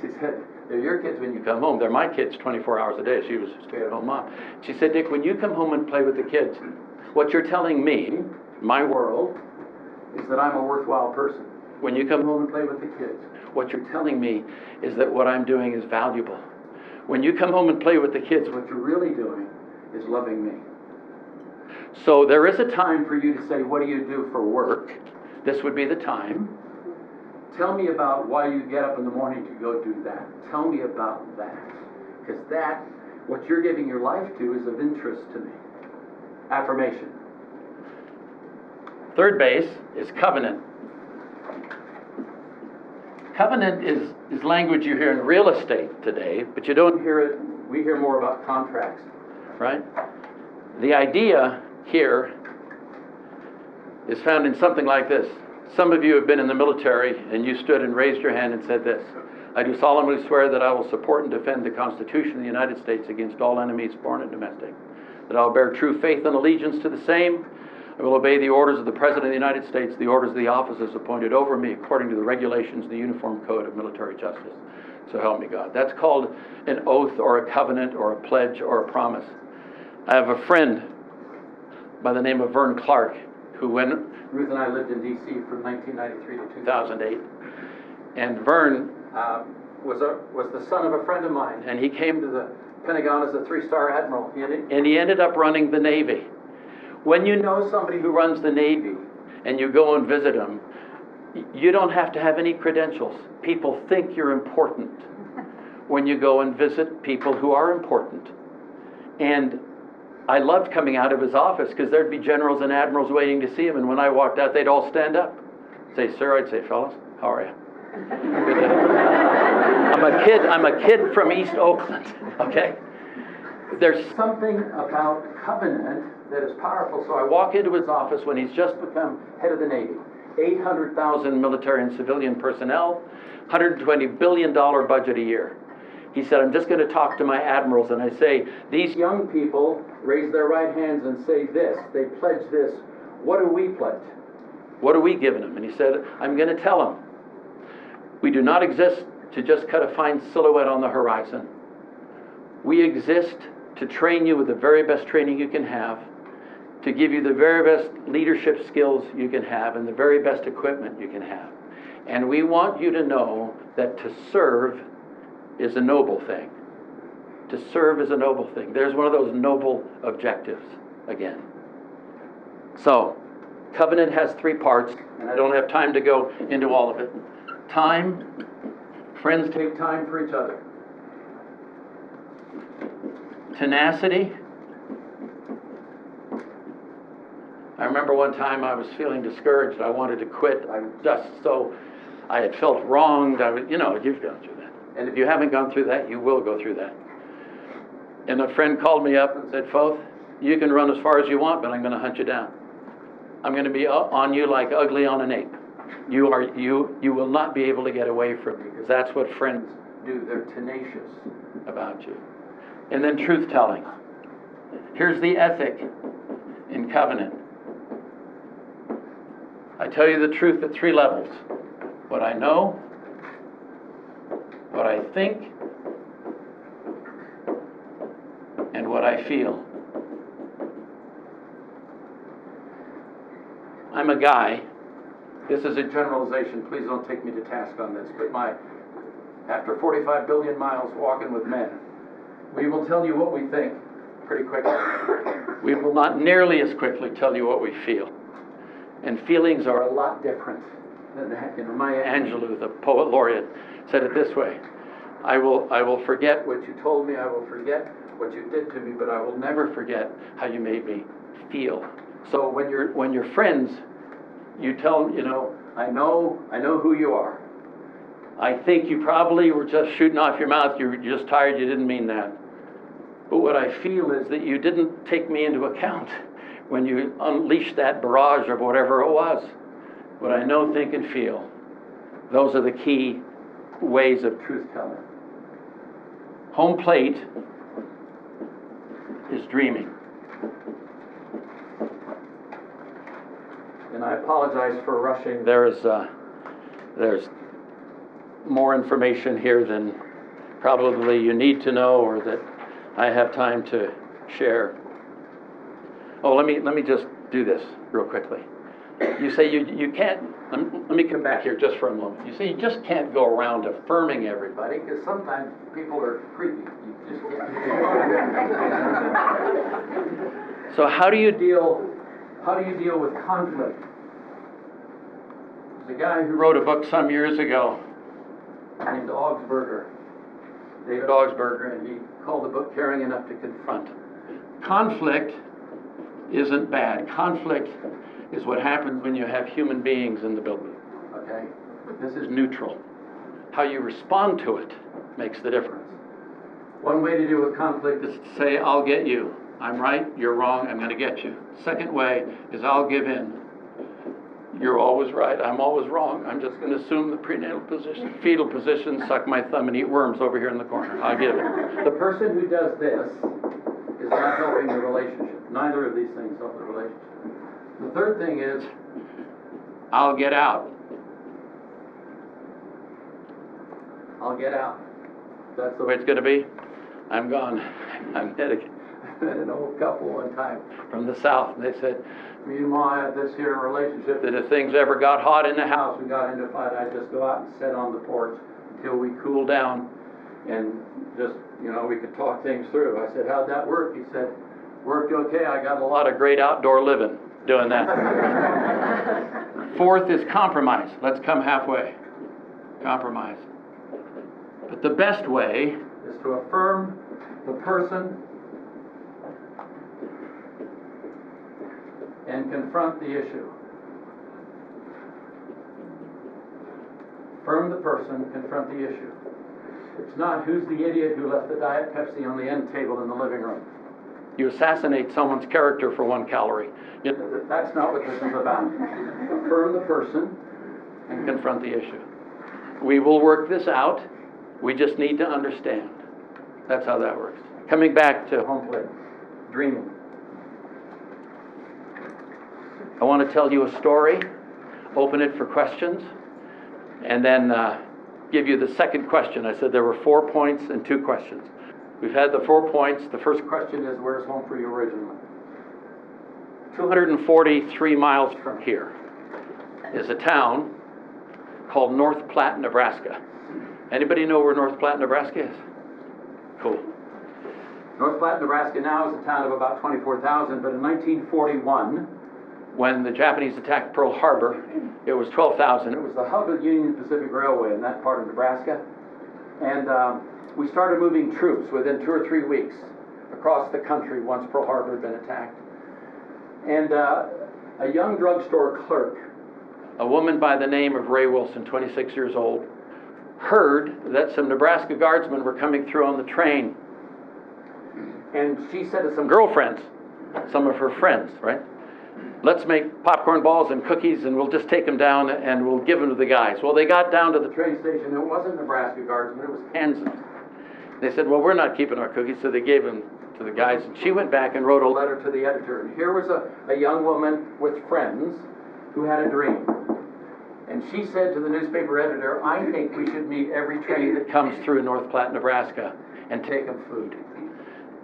She said, they're your kids when you come home. They're my kids 24 hours a day. She was a stay-at-home mom. She said, Dick, when you come home and play with the kids, what you're telling me, my world, is that I'm a worthwhile person. When you come home and play with the kids, what you're telling me is that what I'm doing is valuable. When you come home and play with the kids, what you're really doing is loving me. So there is a time for you to say, what do you do for work? This would be the time. Tell me about why you get up in the morning to go do that. Tell me about that. Because that, what you're giving your life to, is of interest to me. Affirmation. Third base is covenant. Covenant is language you hear in real estate today, but you don't hear it, we hear more about contracts, right? The idea here is found in something like this. Some of you have been in the military and you stood and raised your hand and said this: I do solemnly swear that I will support and defend the Constitution of the United States against all enemies, foreign and domestic, that I will bear true faith and allegiance to the same. I will obey the orders of the President of the United States, the orders of the officers appointed over me according to the regulations of the Uniform Code of Military Justice. So help me God. That's called an oath or a covenant or a pledge or a promise. I have a friend by the name of Vern Clark, who, when Ruth and I lived in D.C. from 1993 to 2008, and Vern was the son of a friend of mine, and he came to the Pentagon as a 3-star admiral, and he ended up running the Navy. When you know somebody who runs the Navy and you go and visit them, you don't have to have any credentials. People think you're important when you go and visit people who are important. And I loved coming out of his office because there'd be generals and admirals waiting to see him, and when I walked out, they'd all stand up. Say, sir, I'd say, fellas, how are you? I'm a kid from East Oakland, okay? There's something about covenant that is powerful. So I walk into his office when he's just become head of the Navy. 800,000 military and civilian personnel, $120 billion budget a year. He said, I'm just going to talk to my admirals, and I say, these young people raise their right hands and say this. They pledge this. What do we pledge? What are we giving them? And he said, I'm going to tell them. We do not exist to just cut a fine silhouette on the horizon. We exist to train you with the very best training you can have, to give you the very best leadership skills you can have, and the very best equipment you can have. And we want you to know that to serve is a noble thing. To serve is a noble thing. There's one of those noble objectives again. So, covenant has 3 parts, and I don't have time to go into all of it. Time. Friends take time for each other. Tenacity. I remember one time I was feeling discouraged. I wanted to quit. I had felt wronged. You've gone through that. And if you haven't gone through that, you will go through that. And a friend called me up and said, Foth, you can run as far as you want, but I'm going to hunt you down. I'm going to be on you like ugly on an ape. You will not be able to get away from me, because that's what friends do. They're tenacious about you. And then truth-telling. Here's the ethic in covenant. I tell you the truth at 3 levels. What I know, what I think, and what I feel. I'm a guy, this is a generalization, please don't take me to task on this, but after 45 billion miles walking with men, we will tell you what we think pretty quickly. We will not nearly as quickly tell you what we feel. And feelings are a lot different than that. Maya Angelou, the poet laureate, said it this way: I will forget what you told me, I will forget what you did to me, but I will never forget how you made me feel. So when you're friends, you tell them, I know who you are. I think you probably were just shooting off your mouth, you're just tired, you didn't mean that. But what I feel is that you didn't take me into account when you unleashed that barrage of whatever it was. What I know, think, and feel. Those are the key ways of truth-telling. Home plate is dreaming. And I apologize for rushing. There's more information here than probably you need to know or that I have time to share. Oh, let me just do this real quickly. You say you can't, let me come back here just for a moment. You say you just can't go around affirming everybody, because sometimes people are creepy. You just can't. So how do you deal with conflict? There's a guy who wrote a book some years ago named David Augsburger, and he called the book Caring Enough to Confront. Conflict isn't bad. Conflict is what happens when you have human beings in the building, okay? This is neutral. How you respond to it makes the difference. One way to deal with conflict is to say, I'll get you. I'm right, you're wrong, I'm going to get you. Second way is I'll give in. You're always right, I'm always wrong. I'm just going to assume the prenatal position, fetal position, suck my thumb and eat worms over here in the corner. I'll give it. The person who does this is not helping the relationship. Neither of these things help the relationship. The third thing is, I'll get out. I'll get out. That's the way it's going to be. I'm gone. I met an old couple one time from the South, and they said, me and Ma had this here relationship that if things ever got hot in the house, we got into a fight, I'd just go out and sit on the porch until we cooled down and just, we could talk things through. I said, how'd that work? He said, worked okay. I got a lot of great outdoor living doing that. Fourth is compromise. Let's come halfway. Compromise. But the best way is to affirm the person and confront the issue. Affirm the person, confront the issue. It's not who's the idiot who left the Diet Pepsi on the end table in the living room. You assassinate someone's character for 1 calorie. That's not what this is about. Affirm the person and confront the issue. We will work this out. We just need to understand. That's how that works. Coming back to home plate, dreaming. I want to tell you a story, open it for questions, and then give you the second question. I said there were 4 points and 2 questions. We've had the 4 points. The first question is, where's home for you originally? 243 miles from here is a town called North Platte, Nebraska. Anybody know where North Platte, Nebraska is? Cool. North Platte, Nebraska now is a town of about 24,000, but in 1941, when the Japanese attacked Pearl Harbor, it was 12,000. It was the hub of the Union Pacific Railway in that part of Nebraska. And we started moving troops within 2 or 3 weeks across the country once Pearl Harbor had been attacked. And a young drugstore clerk, a woman by the name of Ray Wilson, 26 years old, heard that some Nebraska guardsmen were coming through on the train. And she said to some girlfriends, some of her friends, right? Let's make popcorn balls and cookies and we'll just take them down and we'll give them to the guys. Well, they got down to the train station. It wasn't Nebraska guardsmen, it was Kansans. They said, well, we're not keeping our cookies, so they gave them to the guys. And she went back and wrote a letter to the editor. And here was a young woman with friends who had a dream. And she said to the newspaper editor, I think we should meet every train that comes through North Platte, Nebraska, and take them food.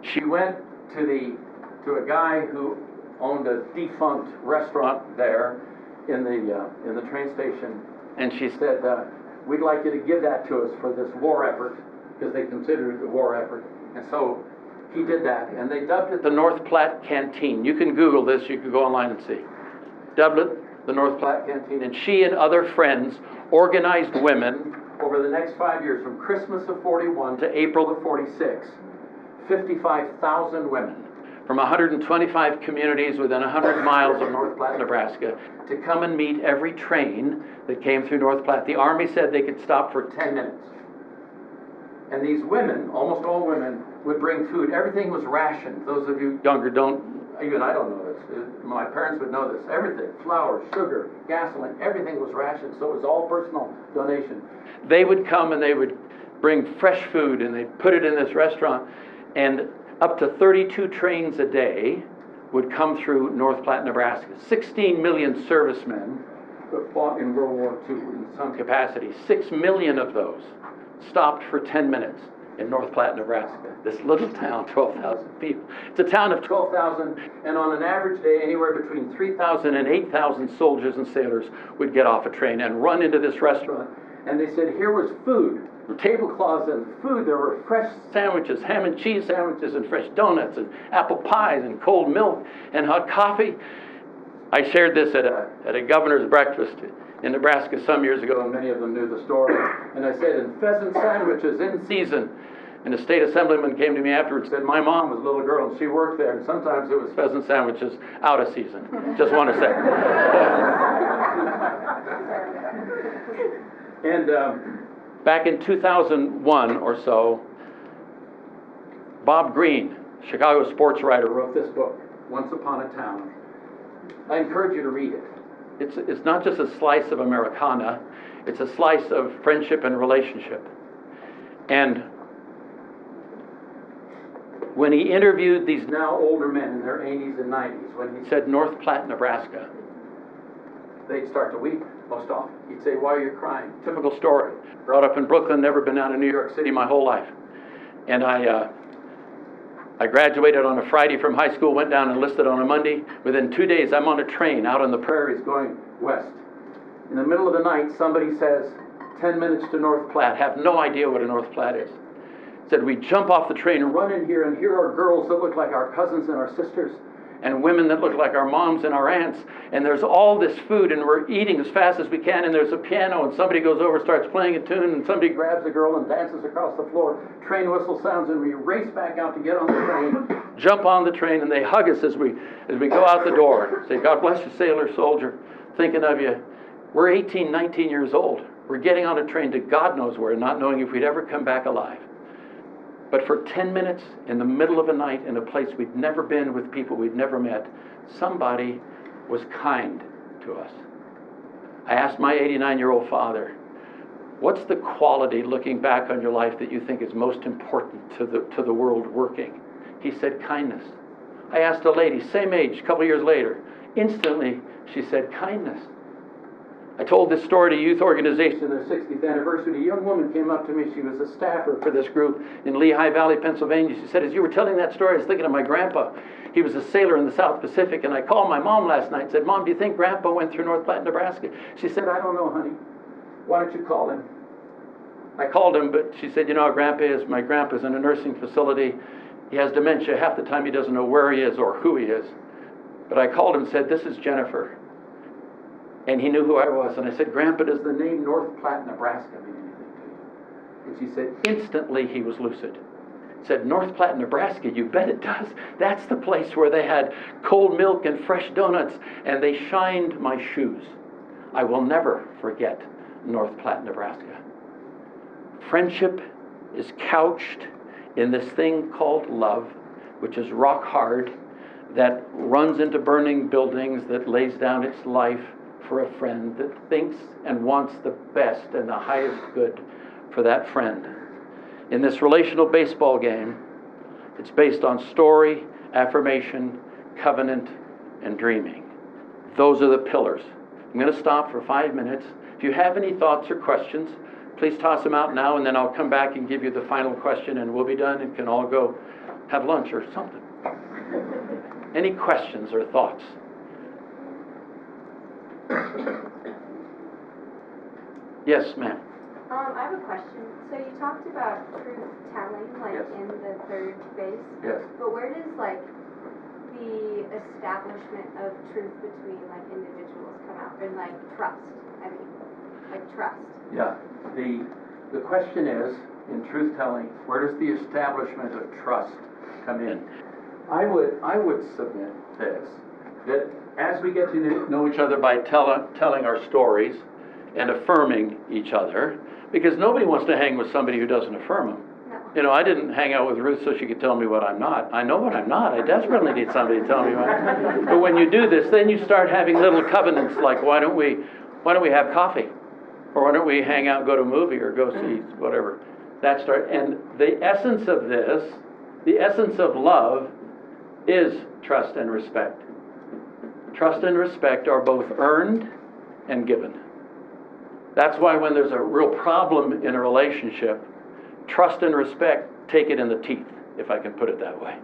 She went to a guy who owned a defunct restaurant there in the train station, and she said, we'd like you to give that to us for this war effort, because they considered it a war effort. And so he did that, and they dubbed it the North Platte Canteen. You can Google this, you can go online and see. Dubbed it the North Platte Canteen, and she and other friends organized women over the next 5 years, from Christmas of 41 to April of 46, 55,000 women from 125 communities within 100 miles of North Platte, Nebraska, to come and meet every train that came through North Platte. The Army said they could stop for 10 minutes. And these women, almost all women, would bring food. Everything was rationed. Those of you younger even I don't know this. My parents would know this. Everything, flour, sugar, gasoline, everything was rationed. So it was all personal donation. They would come and they would bring fresh food and they'd put it in this restaurant. And up to 32 trains a day would come through North Platte, Nebraska. 16 million servicemen who fought in World War II in some capacity. 6 million of those stopped for 10 minutes in North Platte, Nebraska. This little town, 12,000 people. It's a town of 12,000, and on an average day, anywhere between 3,000 and 8,000 soldiers and sailors would get off a train and run into this restaurant. And they said, here was food, tablecloths and food. There were fresh sandwiches, ham and cheese sandwiches, and fresh donuts, and apple pies, and cold milk, and hot coffee. I shared this at a governor's breakfast in Nebraska some years ago, and many of them knew the story. And I said, and pheasant sandwiches in season. And a state assemblyman came to me afterwards and said, my mom was a little girl and she worked there, and sometimes it was pheasant sandwiches out of season. Just want to say. And back in 2001 or so, Bob Greene, Chicago sports writer, wrote this book, Once Upon a Town. I encourage you to read it. It's not just a slice of Americana, it's a slice of friendship and relationship. And when he interviewed these now older men in their 80s and 90s, when he said North Platte, Nebraska, they'd start to weep most often. He'd say, why are you crying? Typical story. Brought up in Brooklyn, never been out of New York City my whole life. And I graduated on a Friday from high school, went down and enlisted on a Monday. Within 2 days, I'm on a train out on the prairies going west. In the middle of the night, somebody says, 10 minutes to North Platte. Have no idea what a North Platte is. Said, we jump off the train and run in here, and here are girls that look like our cousins and our sisters, and women that look like our moms and our aunts. And there's all this food, and we're eating as fast as we can, and there's a piano, and somebody goes over, starts playing a tune, and somebody grabs a girl and dances across the floor. Train whistle sounds, and we race back out to get on the train, jump on the train, and they hug us as we go out the door. Say, God bless you, sailor, soldier, thinking of you. We're 18, 19 years old. We're getting on a train to God knows where, not knowing if we'd ever come back alive. But for 10 minutes in the middle of a night in a place we'd never been with people we'd never met, somebody was kind to us. I asked my 89-year-old father, what's the quality looking back on your life that you think is most important to the world working? He said, kindness. I asked a lady, same age, a couple years later. Instantly, she said, kindness. I told this story to a youth organization, their 60th anniversary. A young woman came up to me. She was a staffer for this group in Lehigh Valley, Pennsylvania. She said, as you were telling that story, I was thinking of my grandpa. He was a sailor in the South Pacific, and I called my mom last night and said, Mom, do you think Grandpa went through North Platte, Nebraska? She said, I don't know, honey. Why don't you call him? I called him, but she said, you know how Grandpa is? My grandpa's in a nursing facility. He has dementia. Half the time he doesn't know where he is or who he is. But I called him and said, this is Jennifer. And he knew who I was. And I said, Grandpa, does the name North Platte, Nebraska mean anything to you? And she said, instantly he was lucid. Said, North Platte, Nebraska, you bet it does. That's the place where they had cold milk and fresh donuts, and they shined my shoes. I will never forget North Platte, Nebraska. Friendship is couched in this thing called love, which is rock hard, that runs into burning buildings, that lays down its life for a friend, that thinks and wants the best and the highest good for that friend. In this relational baseball game, it's based on story, affirmation, covenant, and dreaming. Those are the pillars. I'm going to stop for 5 minutes. If you have any thoughts or questions, please toss them out now, and then I'll come back and give you the final question, and we'll be done and can all go have lunch or something. Any questions or thoughts? Yes, ma'am. I have a question. So you talked about truth telling, like Yes. in the third base. Yes. But where does like the establishment of truth between like individuals come out? And like trust. I mean, like trust. Yeah. The question is, in truth telling, where does the establishment of trust come in? I would submit this, that as we get to know each other by telling our stories and affirming each other, because nobody wants to hang with somebody who doesn't affirm them. No. You know, I didn't hang out with Ruth so she could tell me what I'm not. I know what I'm not. I desperately need somebody to tell me what I'm not. But when you do this, then you start having little covenants like, why don't we have coffee? Or why don't we hang out, go to a movie, or go see whatever. And the essence of this, the essence of love, is trust and respect. Trust and respect are both earned and given. That's why when there's a real problem in a relationship, trust and respect take it in the teeth, if I can put it that way.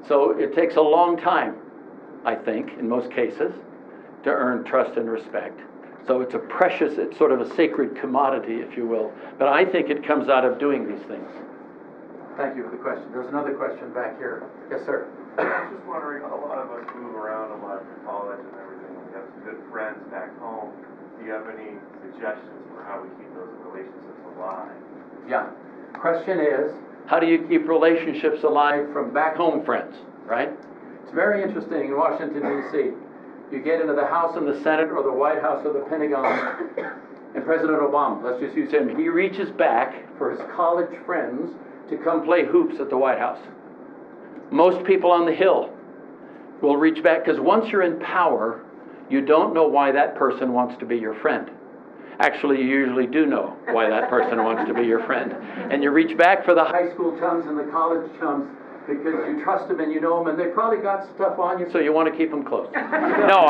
So it takes a long time, I think, in most cases, to earn trust and respect. So it's it's sort of a sacred commodity, if you will. But I think it comes out of doing these things. Thank you for the question. There's another question back here. Yes, sir. I was just wondering, a lot of us move around a lot for college and everything. We have some good friends back home. Do you have any suggestions for how we keep those relationships alive? Yeah. Question is, how do you keep relationships alive from back home friends, right? It's very interesting in Washington, D.C. You get into the House and the Senate or the White House or the Pentagon, and President Obama, let's just use him, he reaches back for his college friends to come play hoops at the White House. Most people on the Hill will reach back, because once you're in power, you don't know why that person wants to be your friend. Actually, you usually do know why that person wants to be your friend. And you reach back for the high school chums and the college chums because you trust them and you know them, and they probably got stuff on you, so you want to keep them close. No,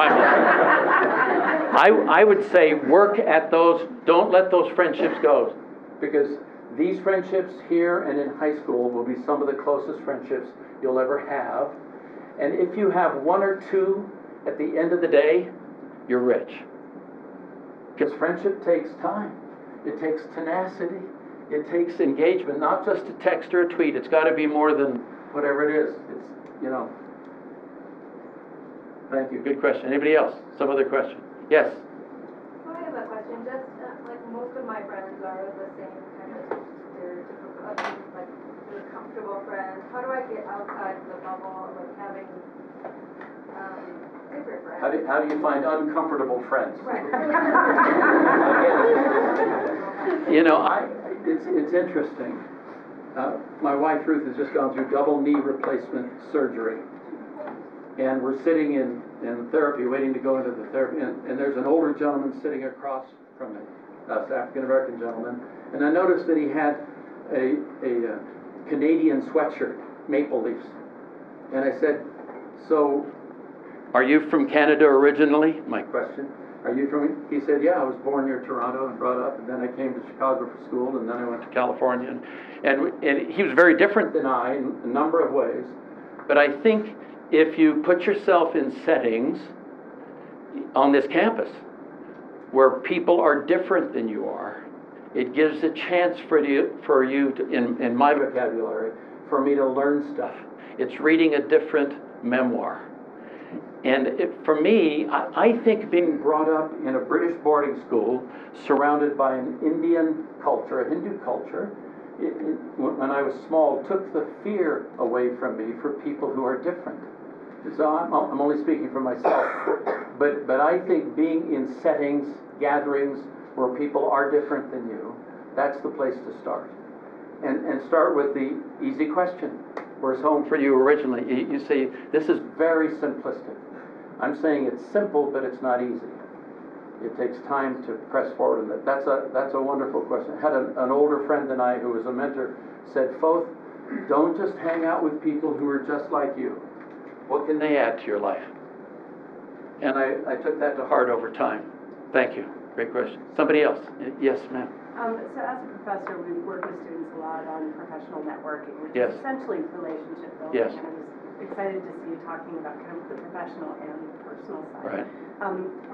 I would say work at those, don't let those friendships go, because these friendships here and in high school will be some of the closest friendships you'll ever have. And if you have one or two at the end of the day, you're rich. Because friendship takes time. It takes tenacity. It takes engagement, not just a text or a tweet. It's got to be more than whatever it is. It's, you know. Thank you. Good question. Anybody else? Some other question? Yes? I have a question. Just like most of my friends are the same kind of stereotypical, like the comfortable friends. How do I get outside the bubble, like having different friends. How do you find uncomfortable friends? Right. You know, it's interesting. My wife Ruth has just gone through double knee replacement surgery. And we're sitting in therapy, waiting to go into the therapy. And there's an older gentleman sitting across from us, African-American gentleman. And I noticed that he had a Canadian sweatshirt, maple leaves. And I said, so, are you from Canada originally? My question. Are you from? He said, yeah, I was born near Toronto and brought up, and then I came to Chicago for school, and then I went to California. And he was very different than I in a number of ways. But I think if you put yourself in settings on this campus where people are different than you are, it gives a chance for you to, in my vocabulary, for me to learn stuff. It's reading a different memoir. And for me, I think being brought up in a British boarding school surrounded by an Indian culture, a Hindu culture, when I was small, took the fear away from me for people who are different. So I'm only speaking for myself. But I think being in settings, gatherings, where people are different than you, that's the place to start. And start with the easy question. Where's home for you originally? You say, this is very simplistic. I'm saying it's simple, but it's not easy. It takes time to press forward. And that's a wonderful question. I had an older friend than I, who was a mentor, said, Foth, don't just hang out with people who are just like you. What can they add to your life? And I took that to heart over time. Thank you. Great question. Somebody else? Yes, ma'am. So as a professor, we work with students a lot on professional networking, which Yes. is essentially relationship building. Yes. And I was excited to see you talking about kind of the professional and personal side. Right.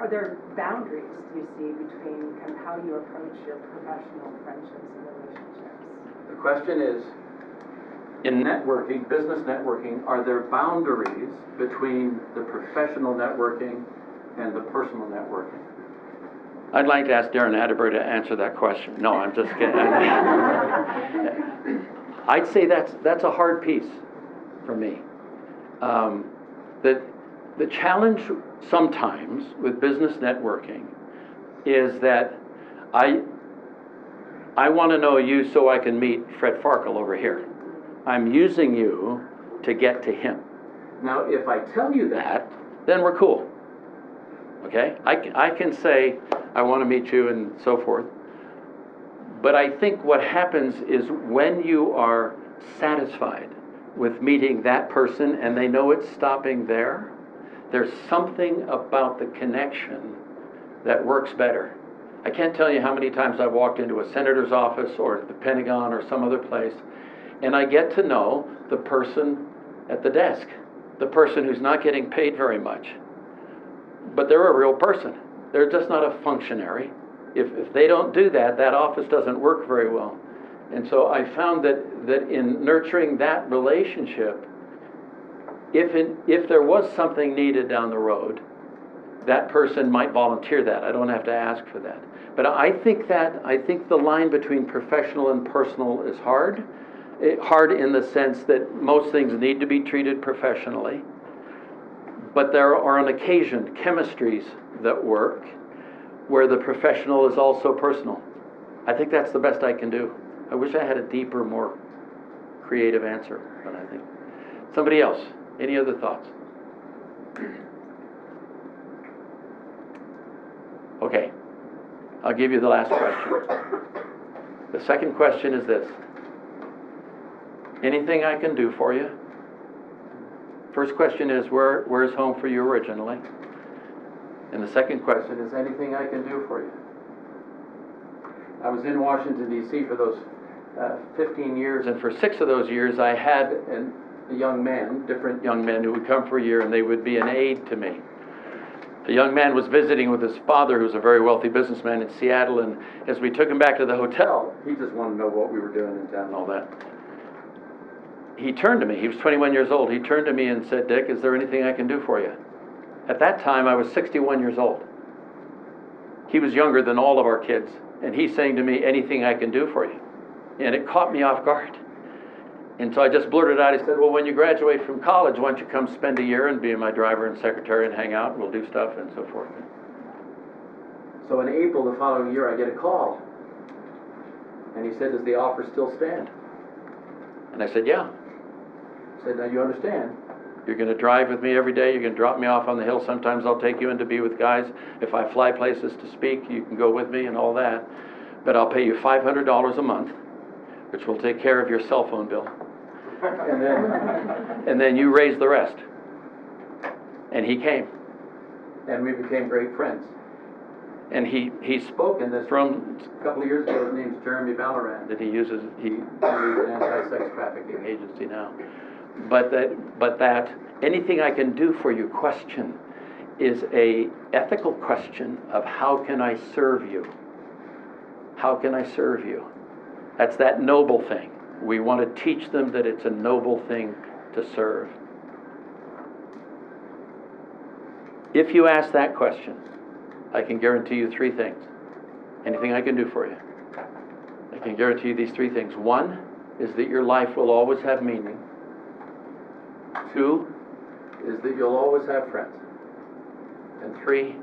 Are there boundaries, do you see, between kind of how you approach your professional friendships and relationships? The question is, in networking, business networking, are there boundaries between the professional networking and the personal networking? I'd like to ask Darren Atterbury to answer that question. No, I'm just kidding. I'd say that's a hard piece for me. The challenge sometimes with business networking is that I want to know you so I can meet Fred Farkle over here. I'm using you to get to him. Now, if I tell you that, then we're cool. Okay? I can say, I want to meet you and so forth. But I think what happens is when you are satisfied with meeting that person and they know it's stopping there, there's something about the connection that works better. I can't tell you how many times I've walked into a senator's office or the Pentagon or some other place, and I get to know the person at the desk, the person who's not getting paid very much. But they're a real person. They're just not a functionary. If they don't do that, that office doesn't work very well. And so I found that in nurturing that relationship, if there was something needed down the road, that person might volunteer that. I don't have to ask for that. But I think the line between professional and personal is hard. Hard in the sense that most things need to be treated professionally. But there are on occasion chemistries that work where the professional is also personal. I think that's the best I can do. I wish I had a deeper, more creative answer, but I think. Somebody else, any other thoughts? Okay, I'll give you the last question. The second question is this. Anything I can do for you? First question is, where's home for you originally? And the second question is, anything I can do for you? I was in Washington, D.C. for those 15 years, and for 6 of those years I had a young man, different young men who would come for a year and they would be an aid to me. A young man was visiting with his father, who's a very wealthy businessman in Seattle, and as we took him back to the hotel, he just wanted to know what we were doing in town and all that. He turned to me, he was 21 years old, he turned to me and said, Dick, is there anything I can do for you? At that time, I was 61 years old. He was younger than all of our kids, and he's saying to me, anything I can do for you. And it caught me off guard. And so I just blurted out, he said, well, when you graduate from college, why don't you come spend a year and be my driver and secretary and hang out, and we'll do stuff and so forth. So in April the following year, I get a call. And he said, does the offer still stand? And I said, yeah. He said, now you understand, you're going to drive with me every day, you're going to drop me off on the hill, sometimes I'll take you in to be with guys. If I fly places to speak, you can go with me and all that. But I'll pay you $500 a month, which will take care of your cell phone bill. And then you raise the rest. And he came. And we became great friends. And he spoke in this room a couple of years ago. His name's Jeremy Valorant, and he leads an anti-sex trafficking agency now. But that anything I can do for you question is a ethical question of how can I serve you? How can I serve you? That's that noble thing. We want to teach them that it's a noble thing to serve. If you ask that question, I can guarantee you three things. Anything I can do for you. I can guarantee you these three things. One is that your life will always have meaning. Two is that you'll always have friends. And three,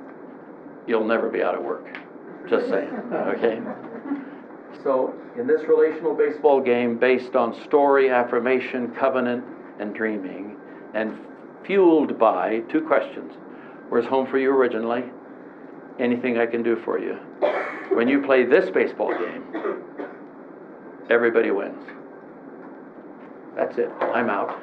you'll never be out of work. Just saying, okay? So, in this relational baseball game based on story, affirmation, covenant, and dreaming, and fueled by two questions. Where's home for you originally? Anything I can do for you. When you play this baseball game, everybody wins. That's it. I'm out.